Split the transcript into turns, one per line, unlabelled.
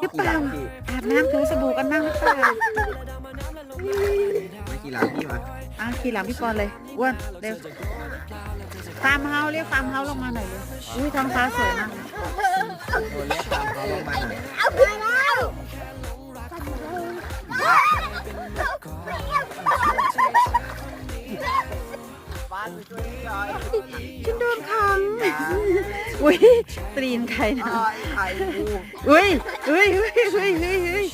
หรือเปล่าอาบน้ำถูสบู่กันบ้างหรือเปล่า
ไม่กี่หลังพี่มา
ขี่หลังพี่ปอนเลยอ้วนเร็วฟาร์มเฮาส์เรียกฟาร์มเฮาส์ลงมาหน่อยเลยอุ้ยท้องฟ้าสวยมาก
โดนเรียกตามเขาลงมาหน่อย
เอาไปแล้ว
บ้านไปช่วยพี่หน่อย
ฉันโดนขังอุ้ยตีนใครนะ
ไข่กู
อุ้ยอุ้ยอุ้ยอุ้ยอุ้ย